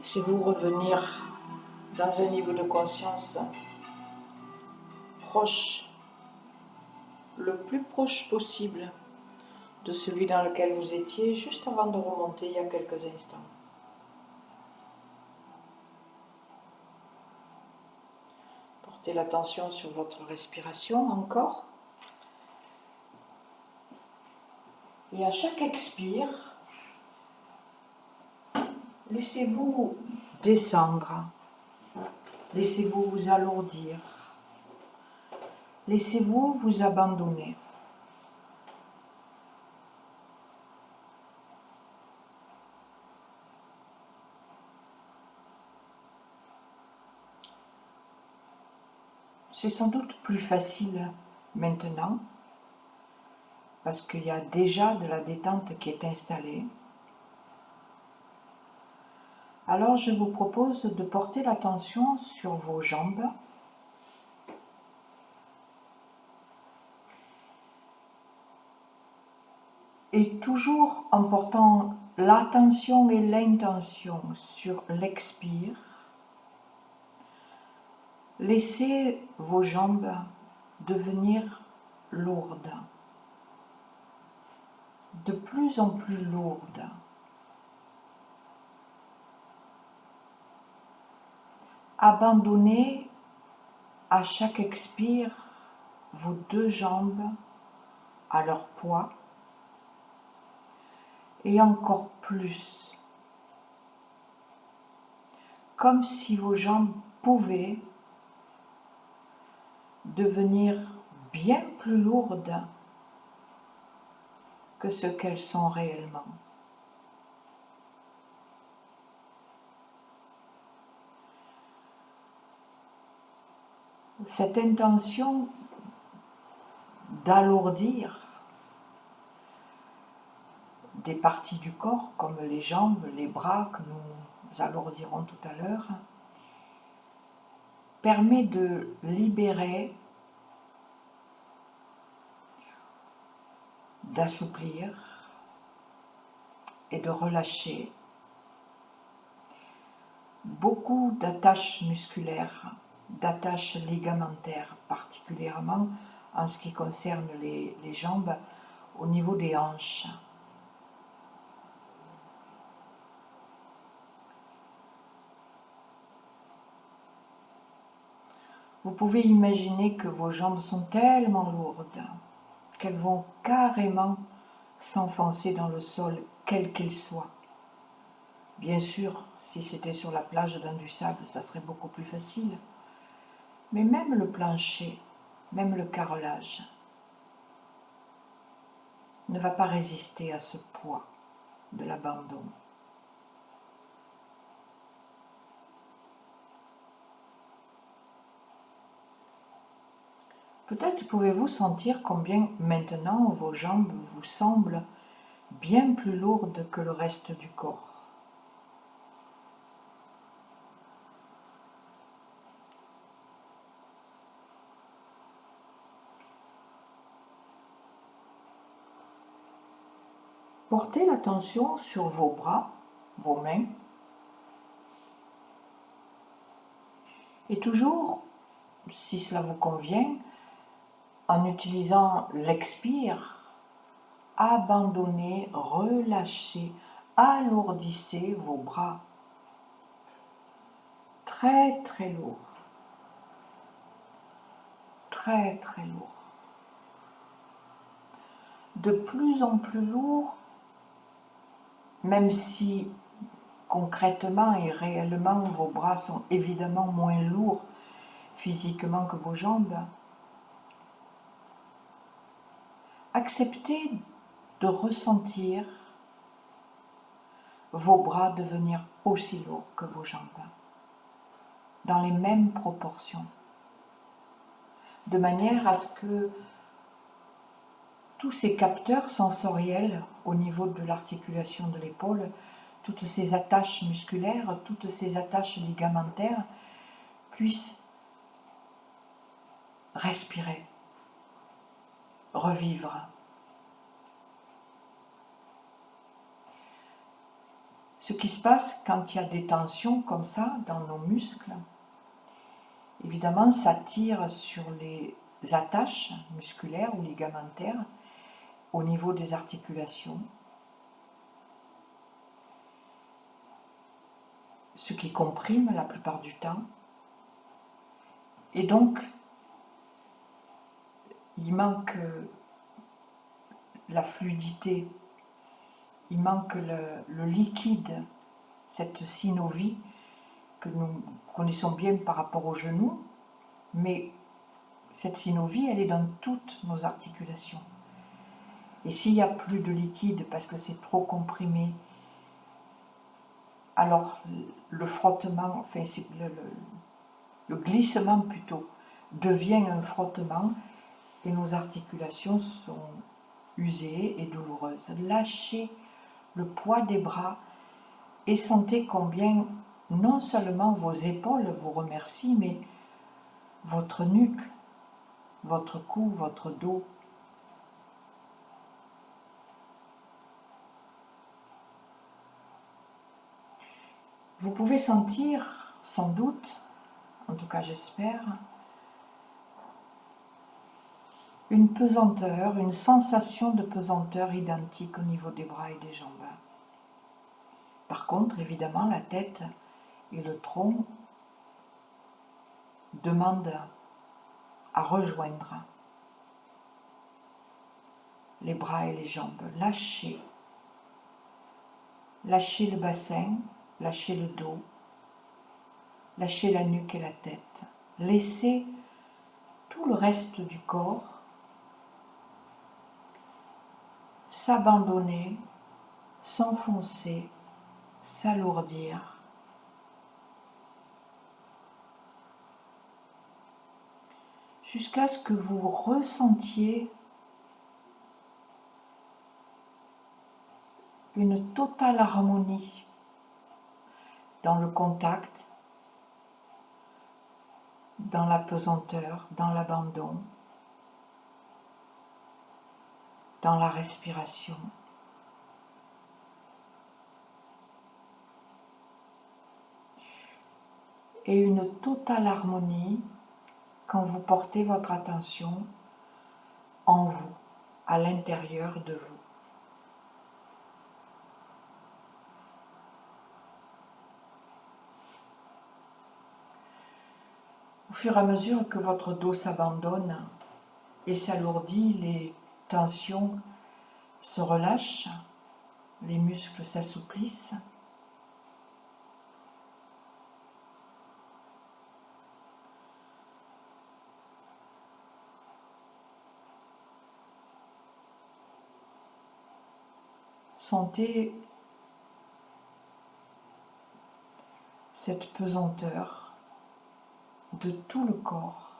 Laissez-vous revenir dans un niveau de conscience proche, le plus proche possible de celui dans lequel vous étiez juste avant de remonter il y a quelques instants. Portez l'attention sur votre respiration encore. Et à chaque expire, laissez-vous descendre. Laissez-vous vous alourdir. Laissez-vous vous abandonner. C'est sans doute plus facile maintenant, parce qu'il y a déjà de la détente qui est installée. Alors je vous propose de porter l'attention sur vos jambes. Et toujours en portant l'attention et l'intention sur l'expire, laissez vos jambes devenir lourdes, de plus en plus lourdes. Abandonnez à chaque expire vos deux jambes à leur poids et encore plus, comme si vos jambes pouvaient devenir bien plus lourdes que ce qu'elles sont réellement. Cette intention d'alourdir des parties du corps, comme les jambes, les bras, que nous alourdirons tout à l'heure, permet de libérer, d'assouplir et de relâcher beaucoup d'attaches musculaires, d'attaches ligamentaires, particulièrement en ce qui concerne les jambes au niveau des hanches. Vous pouvez imaginer que vos jambes sont tellement lourdes qu'elles vont carrément s'enfoncer dans le sol, quel qu'il soit. Bien sûr, si c'était sur la plage dans du sable, ça serait beaucoup plus facile. Mais même le plancher, même le carrelage, ne va pas résister à ce poids de l'abandon. Peut-être pouvez-vous sentir combien maintenant vos jambes vous semblent bien plus lourdes que le reste du corps. Portez l'attention sur vos bras, vos mains, et toujours, si cela vous convient, en utilisant l'expire, abandonnez, relâchez, alourdissez vos bras. Très très lourd. Très très lourd. De plus en plus lourd, même si concrètement et réellement vos bras sont évidemment moins lourds physiquement que vos jambes. Acceptez de ressentir vos bras devenir aussi lourds que vos jambes, dans les mêmes proportions, de manière à ce que tous ces capteurs sensoriels au niveau de l'articulation de l'épaule, toutes ces attaches musculaires, toutes ces attaches ligamentaires puissent respirer, revivre. Ce qui se passe quand il y a des tensions comme ça dans nos muscles, évidemment, ça tire sur les attaches musculaires ou ligamentaires au niveau des articulations, ce qui comprime la plupart du temps. Et donc, il manque la fluidité, il manque le liquide, cette synovie que nous connaissons bien par rapport aux genoux, mais cette synovie, elle est dans toutes nos articulations. Et s'il n'y a plus de liquide parce que c'est trop comprimé, alors le frottement, enfin c'est le glissement plutôt, devient un frottement et nos articulations sont usées et douloureuses. Lâchez le poids des bras et sentez combien non seulement vos épaules vous remercient, mais votre nuque, votre cou, votre dos. Vous pouvez sentir, sans doute, en tout cas j'espère, une pesanteur, une sensation de pesanteur identique au niveau des bras et des jambes. Par contre, évidemment, la tête et le tronc demandent à rejoindre les bras et les jambes. Lâchez. Lâchez le bassin, lâchez le dos, lâchez la nuque et la tête. Laissez tout le reste du corps s'abandonner, s'enfoncer, s'alourdir. Jusqu'à ce que vous ressentiez une totale harmonie dans le contact, dans la pesanteur, dans l'abandon, dans la respiration. Et une totale harmonie quand vous portez votre attention en vous, à l'intérieur de vous. Au fur et à mesure que votre dos s'abandonne et s'alourdit, les tensions se relâchent, les muscles s'assouplissent. Sentez cette pesanteur de tout le corps.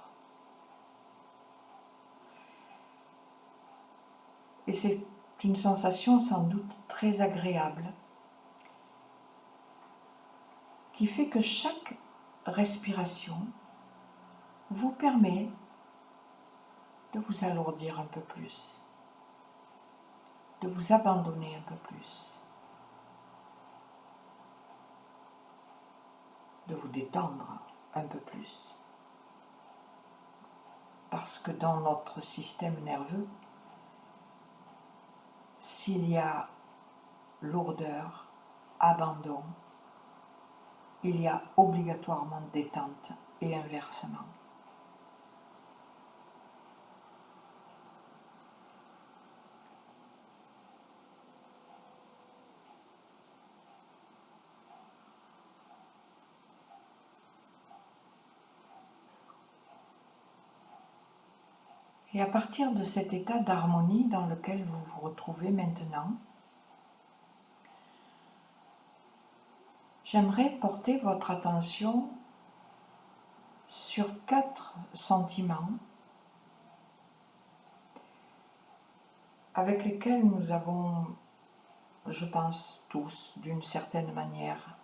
Et c'est une sensation sans doute très agréable qui fait que chaque respiration vous permet de vous alourdir un peu plus, de vous abandonner un peu plus, de vous détendre un peu plus. Parce que dans notre système nerveux, s'il y a lourdeur, abandon, il y a obligatoirement détente et inversement. Et à partir de cet état d'harmonie dans lequel vous vous retrouvez maintenant, j'aimerais porter votre attention sur 4 sentiments avec lesquels nous avons, je pense tous, d'une certaine manière,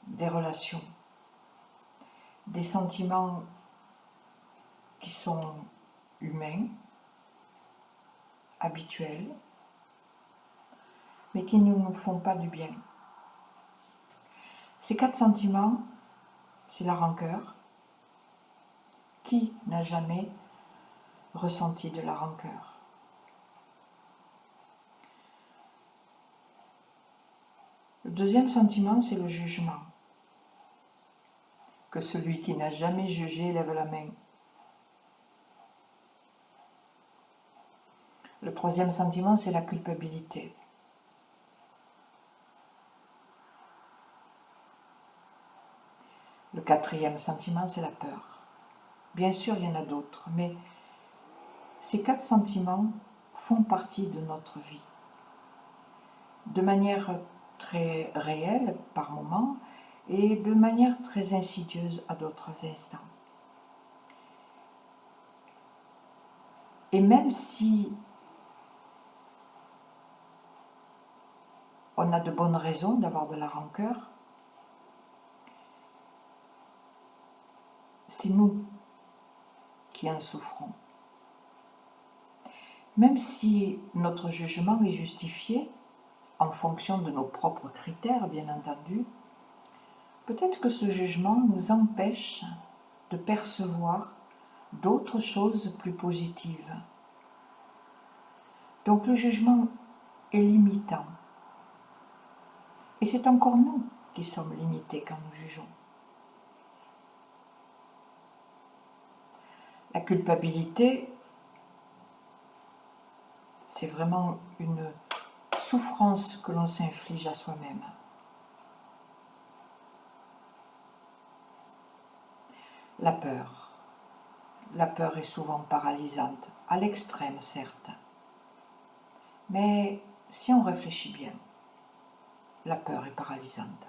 des relations, des sentiments qui sont humains, habituels, mais qui ne nous font pas du bien. Ces 4 sentiments, c'est la rancœur. Qui n'a jamais ressenti de la rancœur? Le deuxième sentiment, c'est le jugement. Que celui qui n'a jamais jugé lève la main. Le troisième sentiment, c'est la culpabilité. Le quatrième sentiment, c'est la peur. Bien sûr, il y en a d'autres, mais ces 4 sentiments font partie de notre vie. De manière très réelle par moments et de manière très insidieuse à d'autres instants. Et même si on a de bonnes raisons d'avoir de la rancœur, c'est nous qui en souffrons. Même si notre jugement est justifié, en fonction de nos propres critères, bien entendu, peut-être que ce jugement nous empêche de percevoir d'autres choses plus positives. Donc le jugement est limitant. Et c'est encore nous qui sommes limités quand nous jugeons. La culpabilité, c'est vraiment une souffrance que l'on s'inflige à soi-même. La peur. La peur est souvent paralysante, à l'extrême certes. Mais si on réfléchit bien, la peur est paralysante.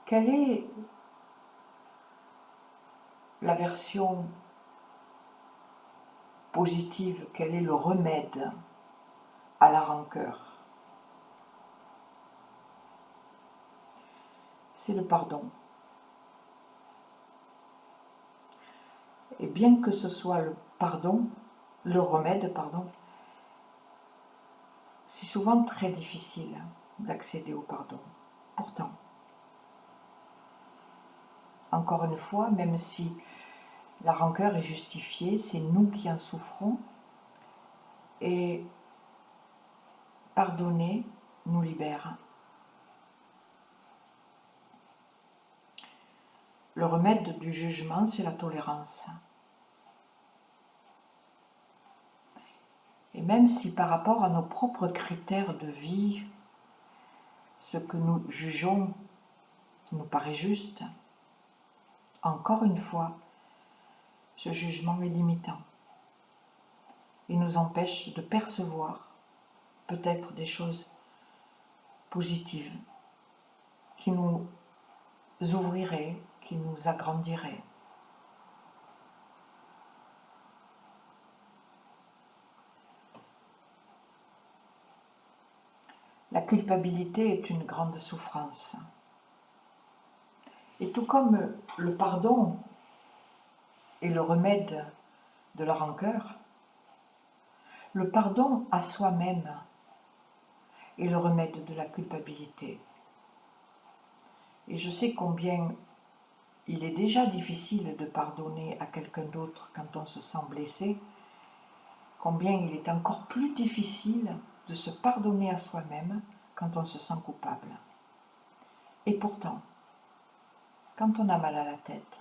Quelle est la version positive? Quel est le remède à la rancœur? C'est le pardon. Et bien que ce soit le remède, c'est souvent très difficile d'accéder au pardon. Pourtant, encore une fois, même si la rancœur est justifiée, c'est nous qui en souffrons, et pardonner nous libère. Le remède du jugement, c'est la tolérance. Et même si par rapport à nos propres critères de vie, ce que nous jugeons nous paraît juste, encore une fois, ce jugement est limitant. Il nous empêche de percevoir peut-être des choses positives qui nous ouvriraient, qui nous agrandiraient. La culpabilité est une grande souffrance. Et tout comme le pardon est le remède de la rancœur, le pardon à soi-même est le remède de la culpabilité. Et je sais combien il est déjà difficile de pardonner à quelqu'un d'autre quand on se sent blessé, combien il est encore plus difficile de se pardonner à soi-même quand on se sent coupable. Et pourtant, quand on a mal à la tête,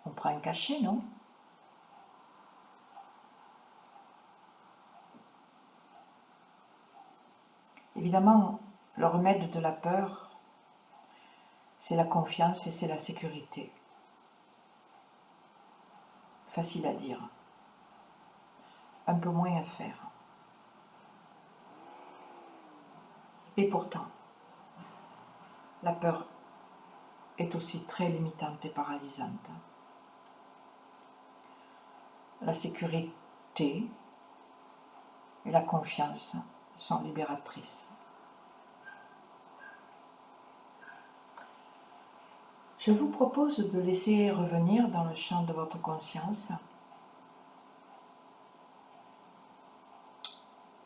on prend un cachet, non? Évidemment, le remède de la peur, c'est la confiance et c'est la sécurité. Facile à dire, un peu moins à faire. Et pourtant, la peur est aussi très limitante et paralysante. La sécurité et la confiance sont libératrices. Je vous propose de laisser revenir dans le champ de votre conscience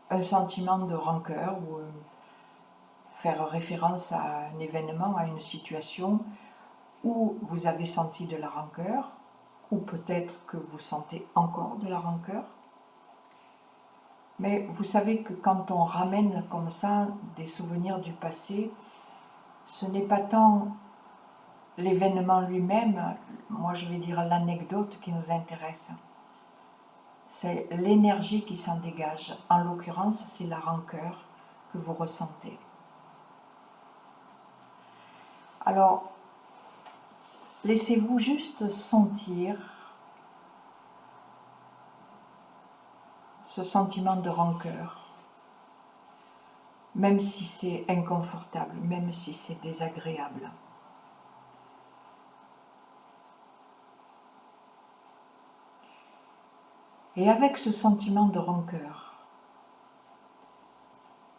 un sentiment de rancœur ou faire référence à un événement, à une situation où vous avez senti de la rancœur, ou peut-être que vous sentez encore de la rancœur. Mais vous savez que quand on ramène comme ça des souvenirs du passé, ce n'est pas tant l'événement lui-même, moi je vais dire l'anecdote qui nous intéresse. C'est l'énergie qui s'en dégage. En l'occurrence, c'est la rancœur que vous ressentez. Alors, laissez-vous juste sentir ce sentiment de rancœur, même si c'est inconfortable, même si c'est désagréable. Et avec ce sentiment de rancœur,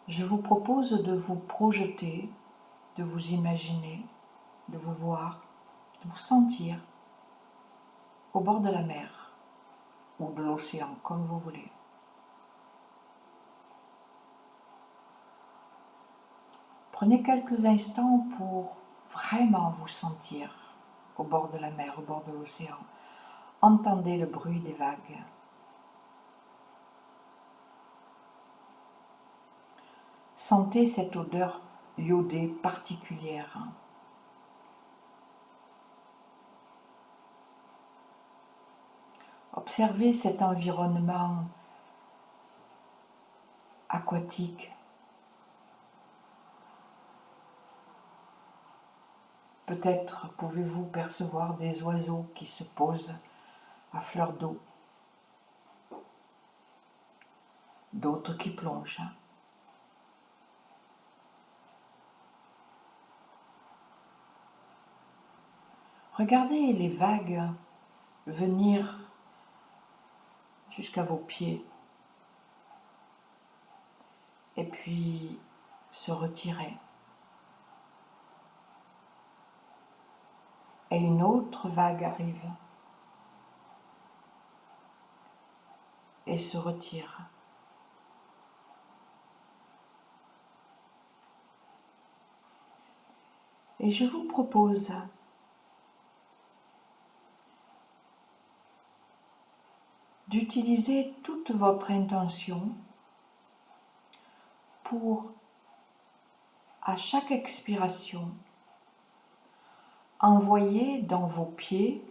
je vous propose de vous projeter, de vous imaginer, de vous voir, de vous sentir au bord de la mer ou de l'océan, comme vous voulez. Prenez quelques instants pour vraiment vous sentir au bord de la mer, au bord de l'océan. Entendez le bruit des vagues. Sentez cette odeur iodée particulière. Observez cet environnement aquatique. Peut-être pouvez-vous percevoir des oiseaux qui se posent à fleur d'eau, d'autres qui plongent. Regardez les vagues venir jusqu'à vos pieds et puis se retirer. Et une autre vague arrive et se retire. Et je vous propose d'utiliser toute votre intention pour, à chaque expiration, envoyer dans vos pieds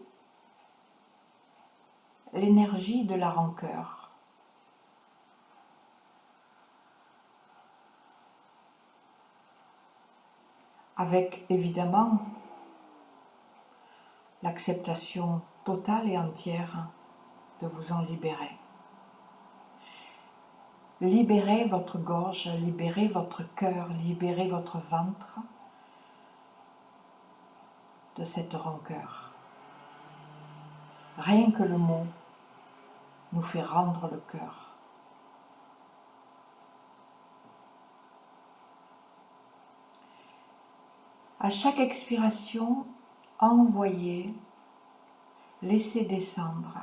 l'énergie de la rancœur. Avec évidemment l'acceptation totale et entière de vous en libérer. Libérez votre gorge, libérez votre cœur, libérez votre ventre de cette rancœur. Rien que le mot nous fait rendre le cœur. À chaque expiration, envoyez, laissez descendre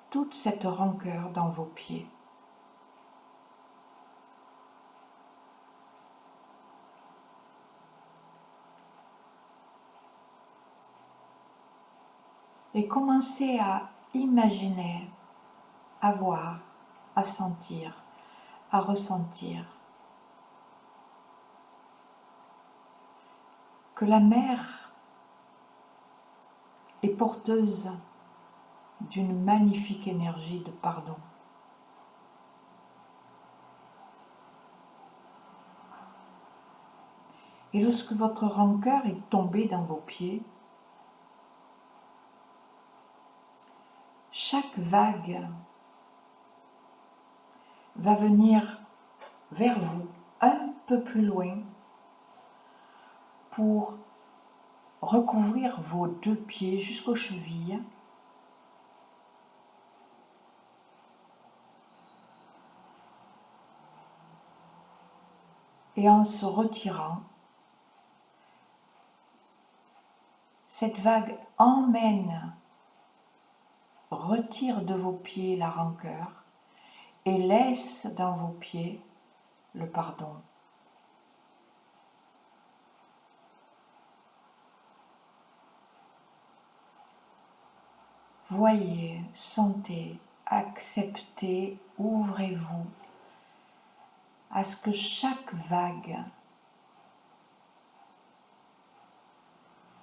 toute cette rancœur dans vos pieds. Et commencez à imaginer, à voir, à sentir, à ressentir que la mer est porteuse d'une magnifique énergie de pardon. Et lorsque votre rancœur est tombée dans vos pieds, chaque vague va venir vers vous un peu plus loin pour recouvrir vos deux pieds jusqu'aux chevilles. Et en se retirant, cette vague emmène, retire de vos pieds la rancœur et laisse dans vos pieds le pardon. Voyez, sentez, acceptez, ouvrez-vous à ce que chaque vague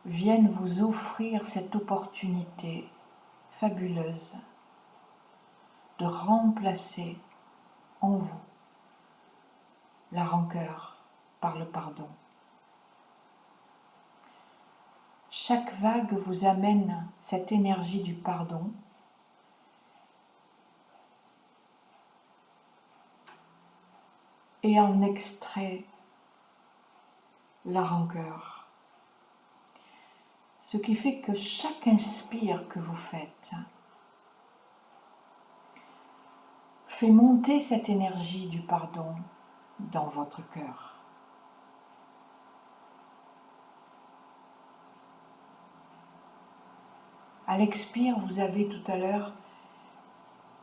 vienne vous offrir cette opportunité fabuleuse de remplacer en vous la rancœur par le pardon. Chaque vague vous amène cette énergie du pardon et en extrait la rancœur. Ce qui fait que chaque inspire que vous faites fait monter cette énergie du pardon dans votre cœur. À l'expire, vous avez tout à l'heure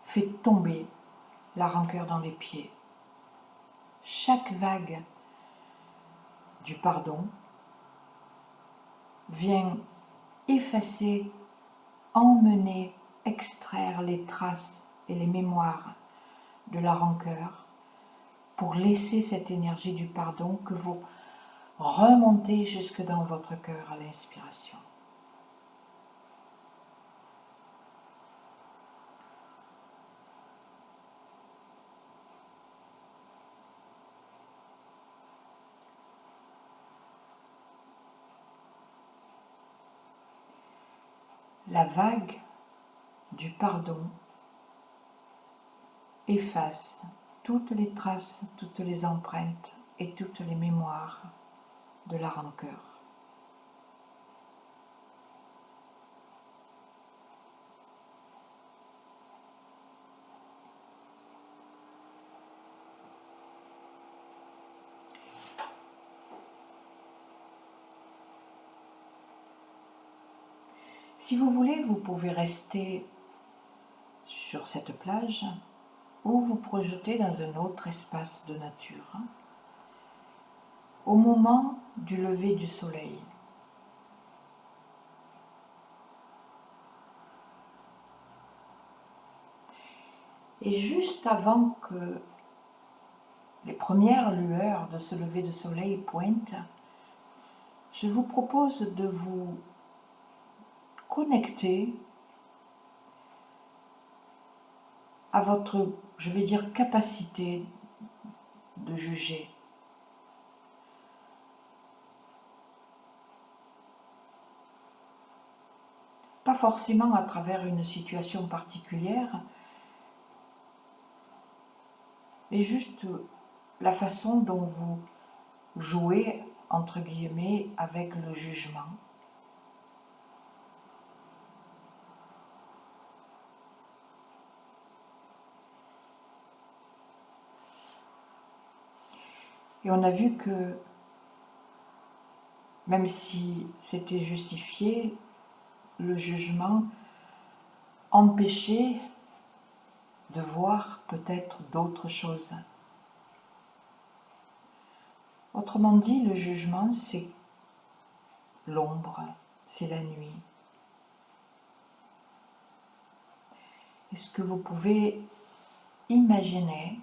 fait tomber la rancœur dans les pieds. Chaque vague du pardon vient effacer, emmener, extraire les traces et les mémoires de la rancœur pour laisser cette énergie du pardon que vous remontez jusque dans votre cœur à l'inspiration. La vague du pardon efface toutes les traces, toutes les empreintes et toutes les mémoires de la rancœur. Si vous voulez, vous pouvez rester sur cette plage ou vous projeter dans un autre espace de nature au moment du lever du soleil. Et juste avant que les premières lueurs de ce lever de soleil pointent, je vous propose de vous connecter à votre, je vais dire, capacité de juger. Pas forcément à travers une situation particulière, mais juste la façon dont vous jouez, entre guillemets, avec le jugement. Et on a vu que même si c'était justifié, le jugement empêchait de voir peut-être d'autres choses. Autrement dit, le jugement, c'est l'ombre, c'est la nuit. Est-ce que vous pouvez imaginer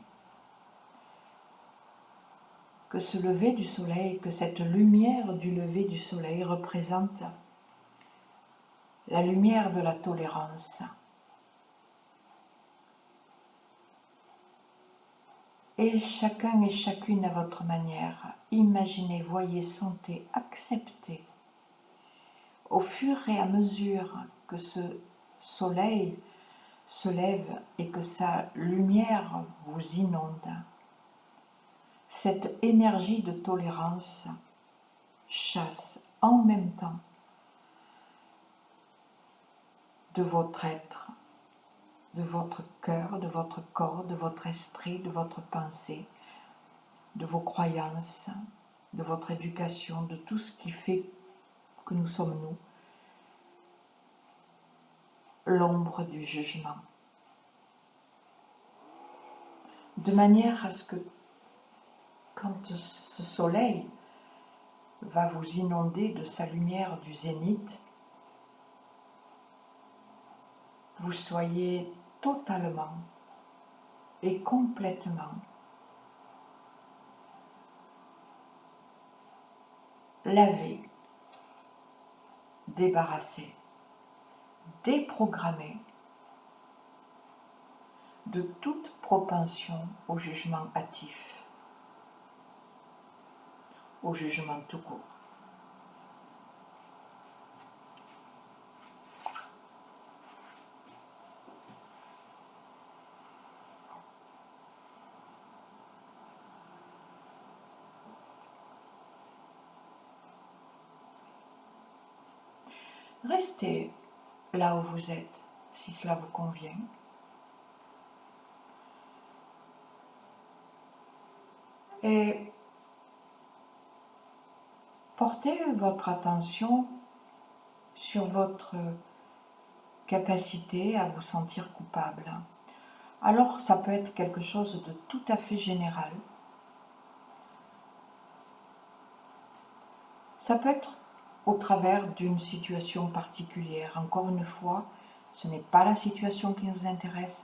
que ce lever du soleil, que cette lumière du lever du soleil représente la lumière de la tolérance. Et chacun et chacune à votre manière, imaginez, voyez, sentez, acceptez. Au fur et à mesure que ce soleil se lève et que sa lumière vous inonde, cette énergie de tolérance chasse en même temps de votre être, de votre cœur, de votre corps, de votre esprit, de votre pensée, de vos croyances, de votre éducation, de tout ce qui fait que nous sommes nous, l'ombre du jugement. de manière à ce que quand ce soleil va vous inonder de sa lumière du zénith, vous soyez totalement et complètement lavé, débarrassé, déprogrammé de toute propension au jugement hâtif, au jugement tout court. Restez là où vous êtes, si cela vous convient. Et portez votre attention sur votre capacité à vous sentir coupable. Alors, ça peut être quelque chose de tout à fait général. Ça peut être au travers d'une situation particulière. Encore une fois, ce n'est pas la situation qui nous intéresse,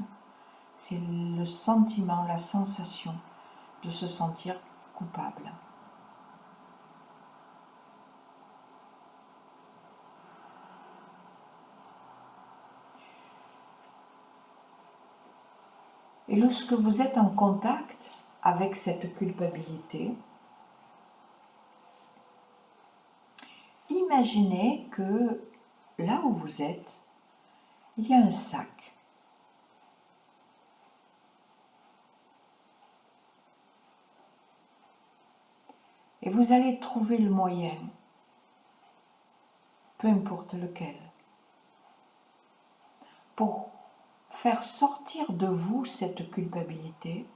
c'est le sentiment, la sensation de se sentir coupable. Et lorsque vous êtes en contact avec cette culpabilité, imaginez que là où vous êtes, il y a un sac. Et vous allez trouver le moyen, peu importe lequel, pour faire sortir de vous cette culpabilité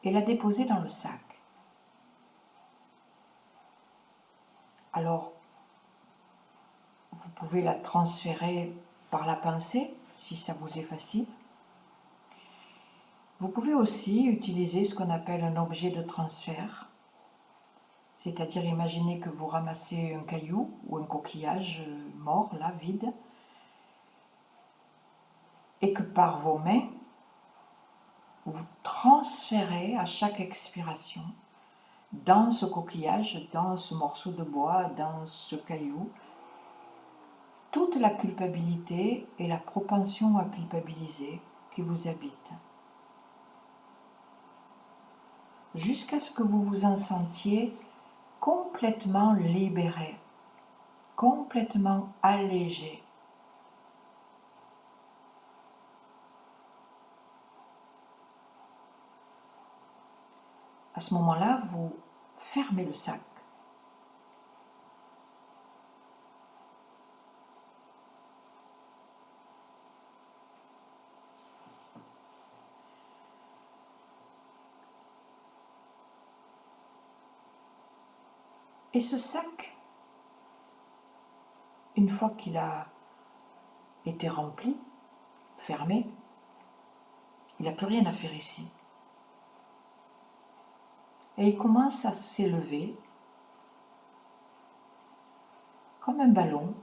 et la déposer dans le sac. Alors, vous pouvez la transférer par la pensée, si ça vous est facile. Vous pouvez aussi utiliser ce qu'on appelle un objet de transfert, c'est-à-dire imaginer que vous ramassez un caillou ou un coquillage mort, là, vide, et que par vos mains, vous transférez à chaque expiration dans ce coquillage, dans ce morceau de bois, dans ce caillou, toute la culpabilité et la propension à culpabiliser qui vous habite. Jusqu'à ce que vous vous en sentiez complètement libéré, complètement allégé. À ce moment-là, vous fermez le sac. Et ce sac, une fois qu'il a été rempli, fermé, il n'a plus rien à faire ici. Et il commence à s'élever comme un ballon.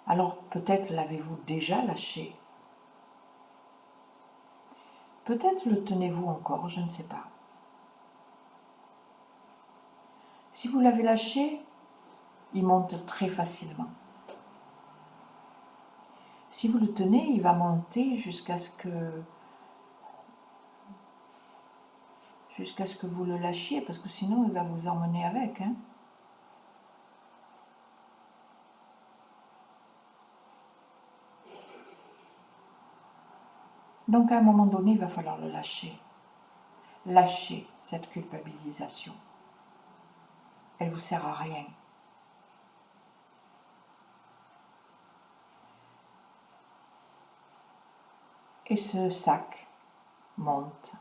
Alors peut-être l'avez-vous déjà lâché. Peut-être le tenez-vous encore, je ne sais pas. Si vous l'avez lâché, il monte très facilement. Si vous le tenez, il va monter jusqu'à ce que vous le lâchiez, parce que sinon il va vous emmener avec. Donc à un moment donné, il va falloir le lâcher. Lâchez cette culpabilisation. Elle ne vous sert à rien. Et ce sac monte,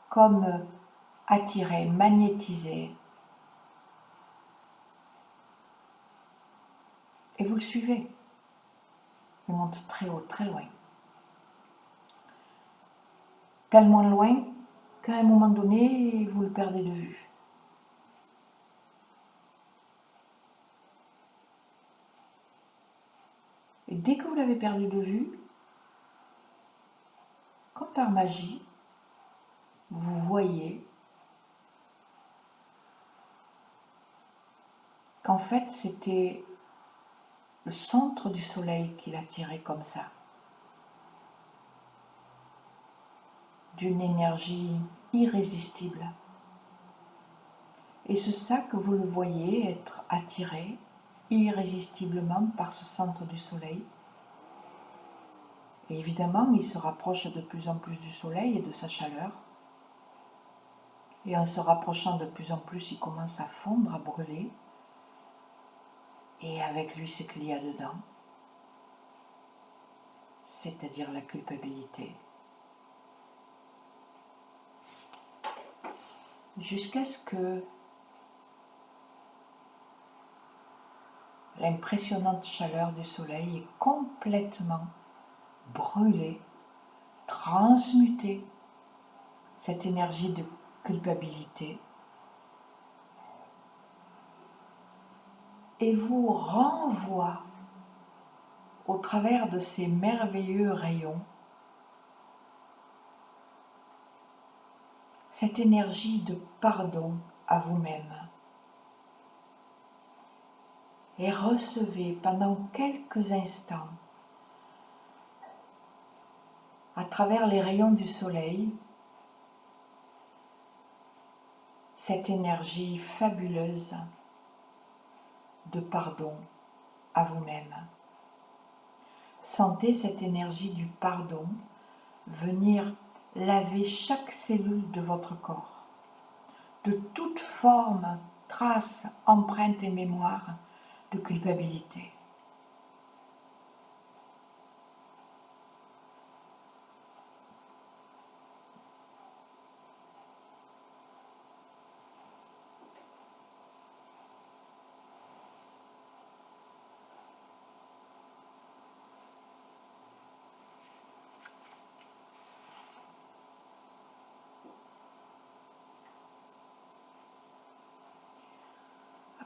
comme attiré, magnétisé. Et vous le suivez. Il monte très haut, très loin. tellement loin qu'à un moment donné, vous le perdez de vue. Et dès que vous l'avez perdu de vue, comme par magie, vous voyez qu'en fait c'était le centre du soleil qui l'attirait comme ça, d'une énergie irrésistible. Et c'est ça que vous le voyez être attiré irrésistiblement par ce centre du soleil. Et évidemment, il se rapproche de plus en plus du soleil et de sa chaleur. Et en se rapprochant de plus en plus, il commence à fondre, à brûler. Et avec lui, ce qu'il y a dedans, c'est-à-dire la culpabilité. Jusqu'à ce que l'impressionnante chaleur du soleil ait complètement brûlé, transmuté cette énergie de culpabilité et vous renvoie au travers de ces merveilleux rayons cette énergie de pardon à vous-même. Et recevez pendant quelques instants, à travers les rayons du soleil, cette énergie fabuleuse de pardon à vous-même. Sentez cette énergie du pardon venir laver chaque cellule de votre corps, de toute forme, trace, empreinte et mémoire de culpabilité.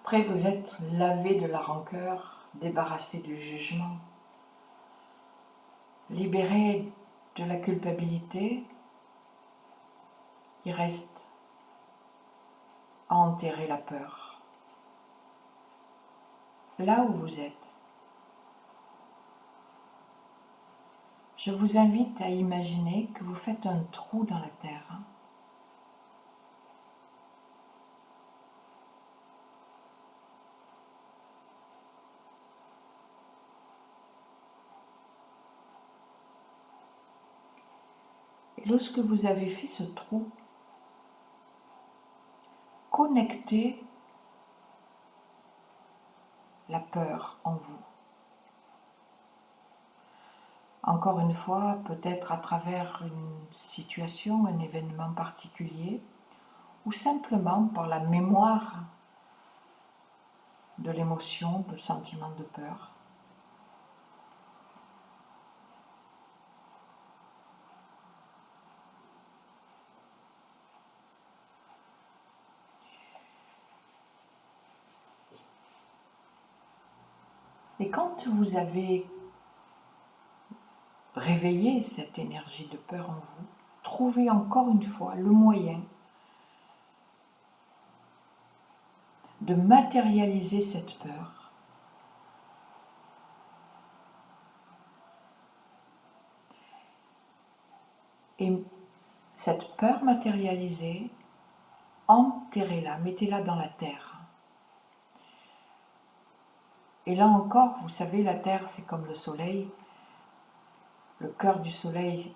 Après, vous êtes lavé de la rancœur, débarrassé du jugement, libéré de la culpabilité. Il reste à enterrer la peur. Là où vous êtes, je vous invite à imaginer que vous faites un trou dans la terre. Et lorsque vous avez fait ce trou, connectez la peur en vous. Encore une fois, peut-être à travers une situation, un événement particulier, ou simplement par la mémoire de l'émotion, de sentiment de peur. Et quand vous avez réveillé cette énergie de peur en vous, trouvez encore une fois le moyen de matérialiser cette peur. Et cette peur matérialisée, enterrez-la, mettez-la dans la terre. Et là encore, vous savez, la terre, c'est comme le soleil. Le cœur du soleil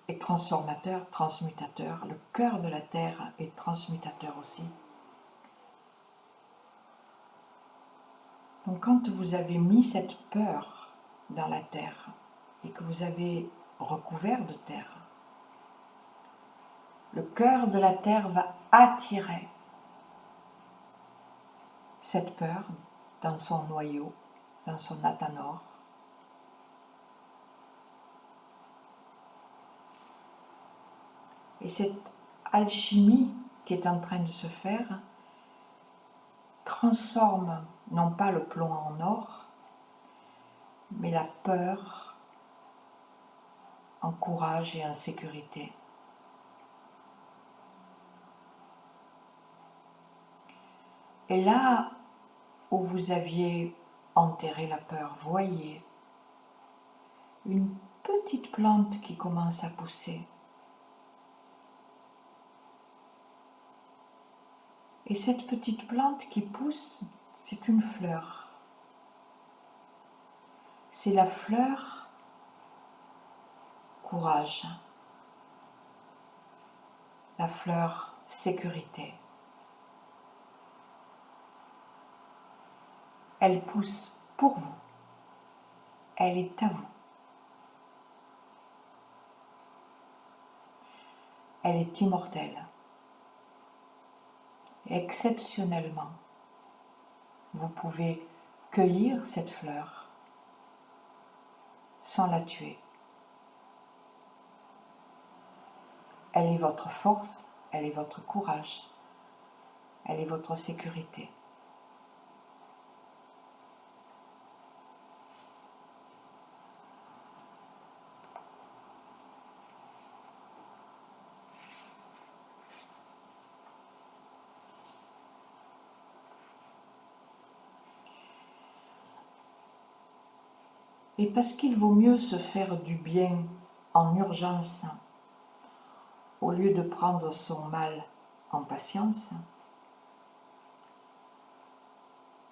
est transformateur, transmutateur. Le cœur de la terre est transmutateur aussi. Donc quand vous avez mis cette peur dans la terre et que vous avez recouvert de terre, le cœur de la terre va attirer cette peur dans son noyau, dans son athanor. Et cette alchimie qui est en train de se faire transforme non pas le plomb en or, mais la peur en courage et en sécurité. Et là où vous aviez enterré la peur, voyez une petite plante qui commence à pousser. Et cette petite plante qui pousse, c'est une fleur. C'est la fleur courage, la fleur sécurité. Elle pousse pour vous. Elle est à vous. Elle est immortelle. Exceptionnellement, vous pouvez cueillir cette fleur sans la tuer. Elle est votre force, elle est votre courage, elle est votre sécurité. Et parce qu'il vaut mieux se faire du bien en urgence au lieu de prendre son mal en patience,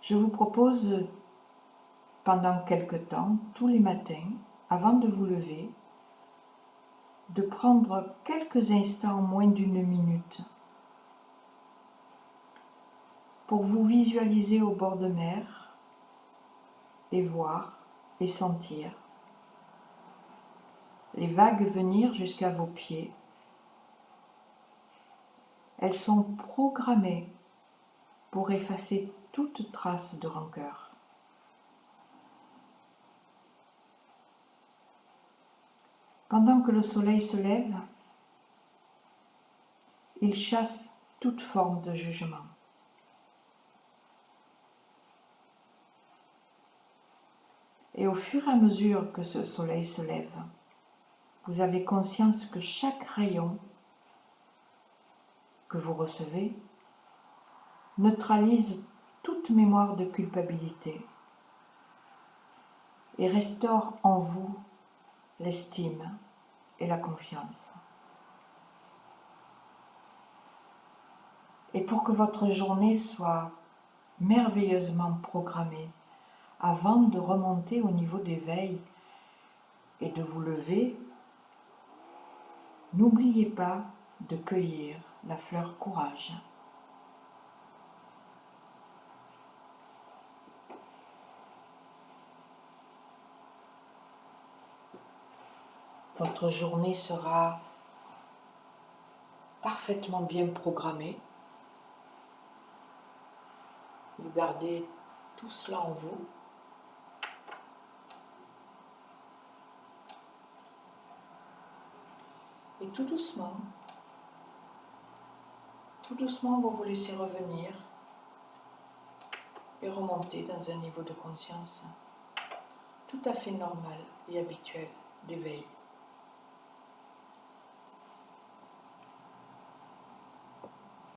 je vous propose pendant quelque temps, tous les matins, avant de vous lever, de prendre quelques instants, moins d'une minute, pour vous visualiser au bord de mer et voir et sentir les vagues venir jusqu'à vos pieds. Elles sont programmées pour effacer toute trace de rancœur. Pendant que le soleil se lève, il chasse toute forme de jugement. Et au fur et à mesure que ce soleil se lève, vous avez conscience que chaque rayon que vous recevez neutralise toute mémoire de culpabilité et restaure en vous l'estime et la confiance. Et pour que votre journée soit merveilleusement programmée, avant de remonter au niveau d'éveil et de vous lever, n'oubliez pas de cueillir la fleur courage. Votre journée sera parfaitement bien programmée. Vous gardez tout cela en vous. Et tout doucement, vous vous laissez revenir et remonter dans un niveau de conscience tout à fait normal et habituel d'éveil.